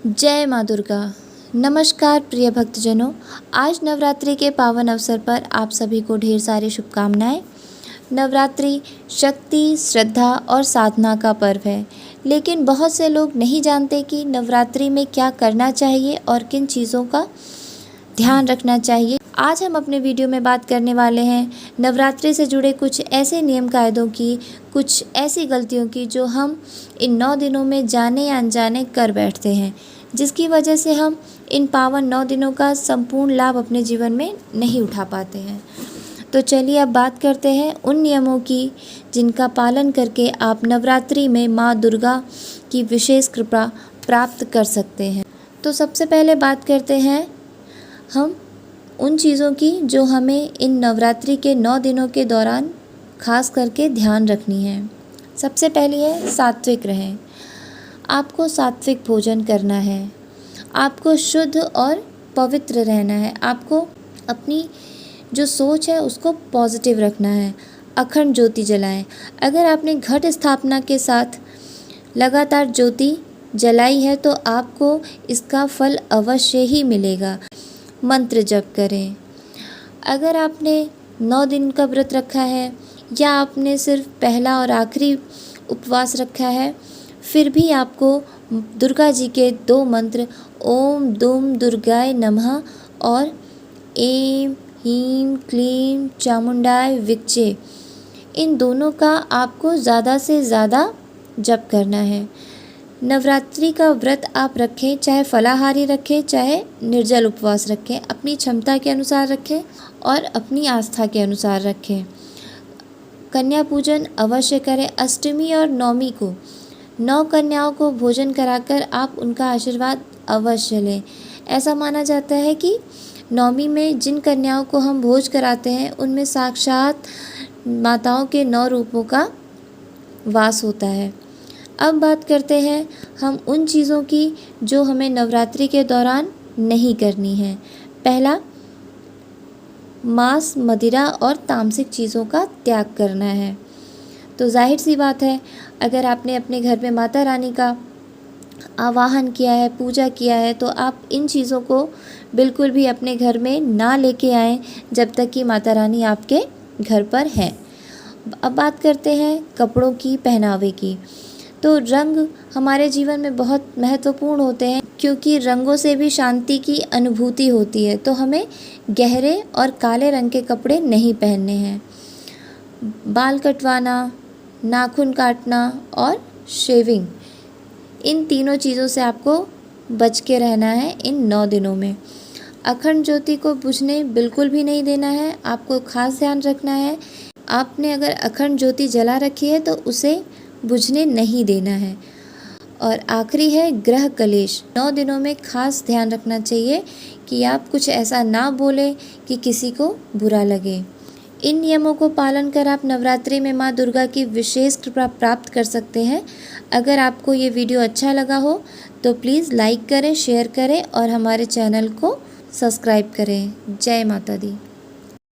जय माँ दुर्गा। नमस्कार प्रिय भक्तजनों, आज नवरात्रि के पावन अवसर पर आप सभी को ढेर सारी शुभकामनाएं। नवरात्रि शक्ति, श्रद्धा और साधना का पर्व है, लेकिन बहुत से लोग नहीं जानते कि नवरात्रि में क्या करना चाहिए और किन चीज़ों का ध्यान रखना चाहिए। आज हम अपने वीडियो में बात करने वाले हैं नवरात्रि से जुड़े कुछ ऐसे नियम कायदों की, कुछ ऐसी गलतियों की जो हम इन 9 दिनों में जाने या अनजाने कर बैठते हैं, जिसकी वजह से हम इन पावन 9 दिनों का संपूर्ण लाभ अपने जीवन में नहीं उठा पाते हैं। तो चलिए अब बात करते हैं उन नियमों की जिनका पालन करके आप नवरात्रि में माँ दुर्गा की विशेष कृपा प्राप्त कर सकते हैं। तो सबसे पहले बात करते हैं हम उन चीज़ों की जो हमें इन नवरात्रि के 9 दिनों के दौरान खास करके ध्यान रखनी है। सबसे पहली है सात्विक रहें। आपको सात्विक भोजन करना है, आपको शुद्ध और पवित्र रहना है, आपको अपनी जो सोच है उसको पॉजिटिव रखना है। अखंड ज्योति जलाएं। अगर आपने घट स्थापना के साथ लगातार ज्योति जलाई है तो आपको इसका फल अवश्य ही मिलेगा। मंत्र जप करें। अगर आपने 9 दिन का व्रत रखा है या आपने सिर्फ पहला और आखिरी उपवास रखा है, फिर भी आपको दुर्गा जी के 2 मंत्र ओम दुम दुर्गाय नमः और ऐं ह्रीं क्लीं चामुंडाय विच्चे, इन दोनों का आपको ज़्यादा से ज़्यादा जप करना है। नवरात्रि का व्रत आप रखें, चाहे फलाहारी रखें चाहे निर्जल उपवास रखें, अपनी क्षमता के अनुसार रखें और अपनी आस्था के अनुसार रखें। कन्या पूजन अवश्य करें। अष्टमी और नवमी को 9 कन्याओं को भोजन कराकर आप उनका आशीर्वाद अवश्य लें। ऐसा माना जाता है कि नवमी में जिन कन्याओं को हम भोज कराते हैं उनमें साक्षात माताओं के 9 रूपों का वास होता है। अब बात करते हैं हम उन चीज़ों की जो हमें नवरात्रि के दौरान नहीं करनी है। पहला, मांस, मदिरा और तामसिक चीज़ों का त्याग करना है। तो जाहिर सी बात है, अगर आपने अपने घर में माता रानी का आवाहन किया है, पूजा किया है, तो आप इन चीज़ों को बिल्कुल भी अपने घर में ना लेके आएँ जब तक कि माता रानी आपके घर पर हैं। अब बात करते हैं कपड़ों की, पहनावे की। तो रंग हमारे जीवन में बहुत महत्वपूर्ण होते हैं, क्योंकि रंगों से भी शांति की अनुभूति होती है। तो हमें गहरे और काले रंग के कपड़े नहीं पहनने हैं। बाल कटवाना, नाखून काटना और शेविंग, इन तीनों चीज़ों से आपको बच के रहना है इन 9 दिनों में। अखंड ज्योति को बुझने बिल्कुल भी नहीं देना है। आपको खास ध्यान रखना है, आपने अगर अखंड ज्योति जला रखी है तो उसे बुझने नहीं देना है। और आखिरी है ग्रह कलेश। 9 दिनों में खास ध्यान रखना चाहिए कि आप कुछ ऐसा ना बोलें कि किसी को बुरा लगे। इन नियमों को पालन कर आप नवरात्रि में माँ दुर्गा की विशेष कृपा प्राप्त कर सकते हैं। अगर आपको ये वीडियो अच्छा लगा हो तो प्लीज़ लाइक करें, शेयर करें और हमारे चैनल को सब्सक्राइब करें। जय माता दी।